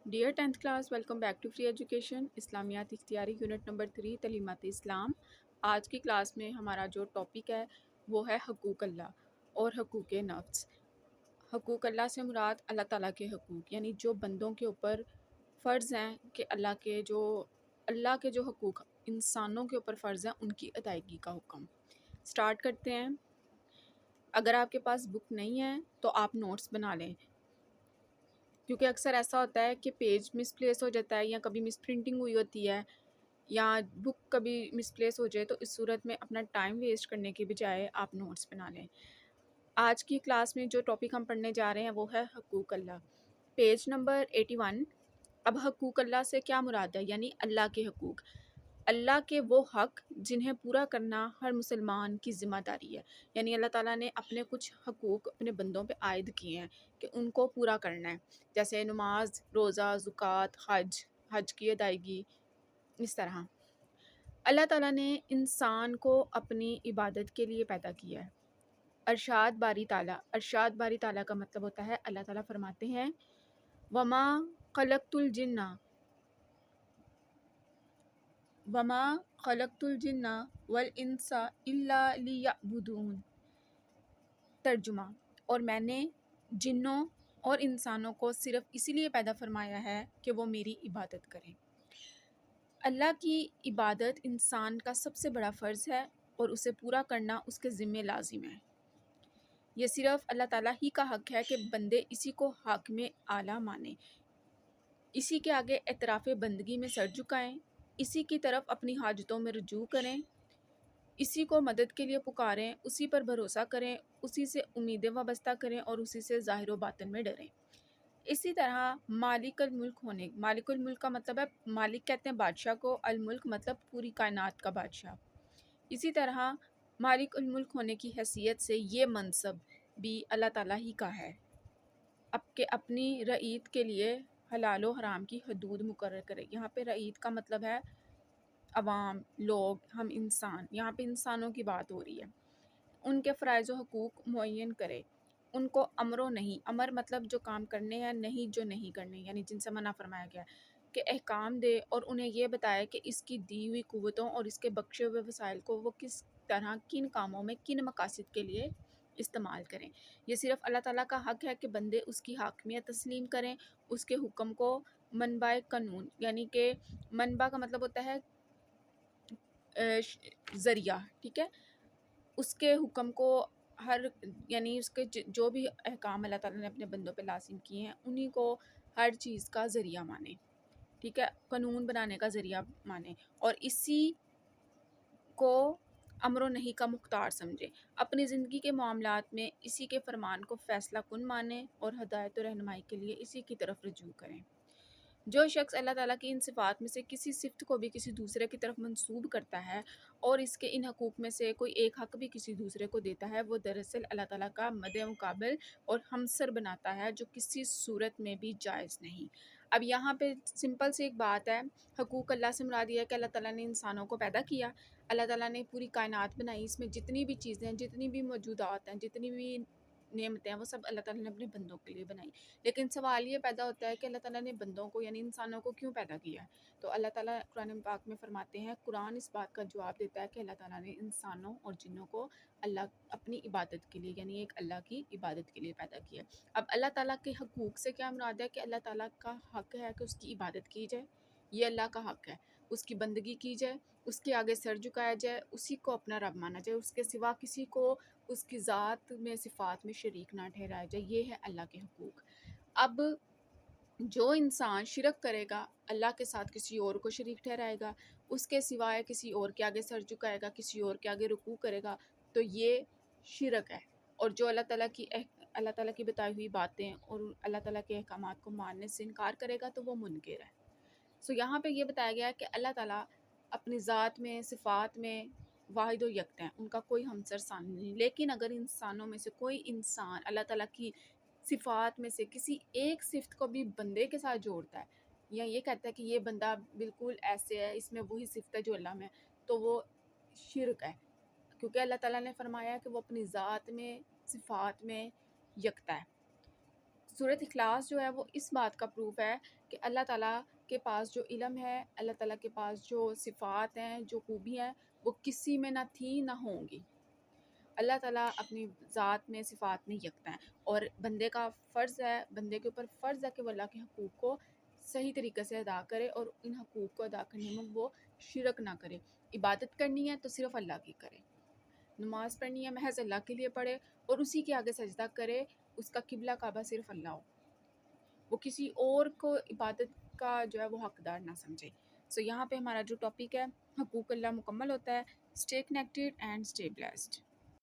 Dear tenth class, welcome back to free education اسلامیات اختیاری unit number 3 تعلیمات اسلام۔ آج کی کلاس میں ہمارا جو ٹاپک ہے وہ ہے حقوق اللہ اور حقوق نفس۔ حقوق اللہ سے مراد اللہ تعالیٰ کے حقوق، یعنی جو بندوں کے اوپر فرض ہیں کہ اللہ کے جو حقوق انسانوں کے اوپر فرض ہیں ان کی ادائیگی کا حکم۔ سٹارٹ کرتے ہیں۔ اگر آپ کے پاس بک نہیں ہے تو آپ نوٹس بنا لیں، کیونکہ اکثر ایسا ہوتا ہے کہ پیج مس پلیس ہو جاتا ہے یا کبھی مس پرنٹنگ ہوئی ہوتی ہے یا بک کبھی مس پلیس ہو جائے، تو اس صورت میں اپنا ٹائم ویسٹ کرنے کے بجائے آپ نوٹس بنا لیں۔ آج کی کلاس میں جو ٹاپک ہم پڑھنے جا رہے ہیں وہ ہے حقوق اللہ، پیج نمبر 81۔ اب حقوق اللہ سے کیا مراد ہے؟ یعنی اللہ کے حقوق، اللہ کے وہ حق جنہیں پورا کرنا ہر مسلمان کی ذمہ داری ہے۔ یعنی اللہ تعالیٰ نے اپنے کچھ حقوق اپنے بندوں پہ عائد کیے ہیں کہ ان کو پورا کرنا ہے، جیسے نماز، روزہ، زکوٰۃ، حج کی ادائیگی، اس طرح۔ اللہ تعالیٰ نے انسان کو اپنی عبادت کے لیے پیدا کیا ہے۔ ارشاد باری تعالیٰ کا مطلب ہوتا ہے اللہ تعالیٰ فرماتے ہیں وما خلقت الجن والانس الا لیعبدون۔ ترجمہ، اور میں نے جنوں اور انسانوں کو صرف اسی لیے پیدا فرمایا ہے کہ وہ میری عبادت کریں۔ اللہ کی عبادت انسان کا سب سے بڑا فرض ہے اور اسے پورا کرنا اس کے ذمہ لازم ہے۔ یہ صرف اللہ تعالیٰ ہی کا حق ہے کہ بندے اسی کو حاکم اعلیٰ مانیں، اسی کے آگے اعتراف بندگی میں سر جھکائیں، اسی کی طرف اپنی حاجتوں میں رجوع کریں، اسی کو مدد کے لیے پکاریں، اسی پر بھروسہ کریں، اسی سے امیدیں وابستہ کریں اور اسی سے ظاہر و باطن میں ڈریں۔ اسی طرح مالک الملک کا مطلب ہے مالک کہتے ہیں بادشاہ کو، الملک مطلب پوری کائنات کا بادشاہ۔ اسی طرح مالک الملک ہونے کی حیثیت سے یہ منصب بھی اللہ تعالیٰ ہی کا ہے، اب کہ اپنی رعیت کے لیے حلال و حرام کی حدود مقرر کرے۔ یہاں پہ رعیت کا مطلب ہے عوام، لوگ، ہم انسان، یہاں پہ انسانوں کی بات ہو رہی ہے۔ ان کے فرائض و حقوق معین کرے، ان کو امر نہیں، امر مطلب جو کام کرنے ہیں، نہیں جو نہیں کرنے، یعنی جن سے منع فرمایا گیا ہے، کہ احکام دے اور انہیں یہ بتائے کہ اس کی دی ہوئی قوتوں اور اس کے بخشے ہوئے وسائل کو وہ کس طرح کن کاموں میں کن مقاصد کے لیے استعمال کریں۔ یہ صرف اللہ تعالیٰ کا حق ہے کہ بندے اس کی حاکمیت تسلیم کریں، اس کے حکم کو منبع قانون، یعنی کہ منبع کا مطلب ہوتا ہے ذریعہ، ٹھیک ہے، اس کے حکم کو یعنی اس کے جو بھی احکام اللہ تعالیٰ نے اپنے بندوں پہ لازم کیے ہیں انہی کو ہر چیز کا ذریعہ مانے، ٹھیک ہے، قانون بنانے کا ذریعہ مانے، اور اسی کو امر و نہیں کا مختار سمجھے، اپنی زندگی کے معاملات میں اسی کے فرمان کو فیصلہ کن مانے اور ہدایت و رہنمائی کے لیے اسی کی طرف رجوع کریں۔ جو شخص اللہ تعالیٰ کی ان صفات میں سے کسی صفت کو بھی کسی دوسرے کی طرف منسوب کرتا ہے اور اس کے ان حقوق میں سے کوئی ایک حق بھی کسی دوسرے کو دیتا ہے، وہ دراصل اللہ تعالیٰ کا مد مقابل اور ہمسر بناتا ہے، جو کسی صورت میں بھی جائز نہیں۔ اب یہاں پہ سمپل سی ایک بات ہے، حقوق اللہ سے مراد یہ ہے کہ اللہ تعالیٰ نے انسانوں کو پیدا کیا، اللہ تعالیٰ نے پوری کائنات بنائی، اس میں جتنی بھی چیزیں ہیں، جتنی بھی موجودات ہیں، جتنی بھی نعمتیں ہیں، وہ سب اللہ تعالیٰ نے اپنے بندوں کے لیے بنائی۔ لیکن سوال یہ پیدا ہوتا ہے کہ اللہ تعالیٰ نے بندوں کو یعنی انسانوں کو کیوں پیدا کیا ہے؟ تو اللہ تعالیٰ قرآن پاک میں فرماتے ہیں، قرآن اس بات کا جواب دیتا ہے کہ اللہ تعالیٰ نے انسانوں اور جنوں کو اللہ اپنی عبادت کے لیے، یعنی ایک اللہ کی عبادت کے لیے پیدا کیا۔ اب اللہ تعالیٰ کے حقوق سے کیا مراد ہے؟ کہ اللہ تعالیٰ کا حق ہے کہ اس کی عبادت کی جائے، یہ اللہ کا حق ہے، اس کی بندگی کی جائے، اس کے آگے سر جھکایا جائے، اسی کو اپنا رب مانا جائے، اس کے سوا کسی کو اس کی ذات میں صفات میں شریک نہ ٹھہرایا جائے، یہ ہے اللہ کے حقوق۔ اب جو انسان شرک کرے گا، اللہ کے ساتھ کسی اور کو شریک ٹھہرائے گا، اس کے سوائے کسی اور کے آگے سر جھکائے گا، کسی اور کے آگے رکوع کرے گا، تو یہ شرک ہے۔ اور جو اللہ تعالیٰ کی بتائی ہوئی باتیں اور اللہ تعالیٰ کے احکامات کو ماننے سے انکار کرے گا تو وہ منکر ہے۔ یہاں پہ یہ بتایا گیا ہے کہ اللہ تعالیٰ اپنی ذات میں، صفات میں واحد و یکتا ہیں، ان کا کوئی ہمسر ثانی نہیں۔ لیکن اگر انسانوں میں سے کوئی انسان اللہ تعالیٰ کی صفات میں سے کسی ایک صفت کو بھی بندے کے ساتھ جوڑتا ہے یا یہ کہتا ہے کہ یہ بندہ بالکل ایسے ہے، اس میں وہی صفت ہے جو اللہ میں ہے، تو وہ شرک ہے، کیونکہ اللہ تعالیٰ نے فرمایا ہے کہ وہ اپنی ذات میں، صفات میں یکتا ہے۔ سورۃ اخلاص جو ہے وہ اس بات کا پروف ہے کہ اللہ تعالیٰ کے پاس جو علم ہے، اللہ تعالیٰ کے پاس جو صفات ہیں، جو خوبی ہیں، وہ کسی میں نہ تھی نہ ہوں گی۔ اللہ تعالیٰ اپنی ذات میں، صفات میں یکتا ہے، اور بندے کا فرض ہے، بندے کے اوپر فرض ہے کہ وہ اللہ کے حقوق کو صحیح طریقے سے ادا کرے، اور ان حقوق کو ادا کرنے میں وہ شرک نہ کرے۔ عبادت کرنی ہے تو صرف اللہ کی کرے، نماز پڑھنی ہے محض اللہ کے لیے پڑھے، اور اسی کے آگے سجدہ کرے، اس کا قبلہ کعبہ صرف اللہ ہو، وہ کسی اور کو عبادت کا جو ہے وہ حقدار نہ سمجھے۔ سو یہاں پہ ہمارا جو ٹاپک ہے حقوق اللہ مکمل ہوتا ہے۔ Stay connected and stay blessed.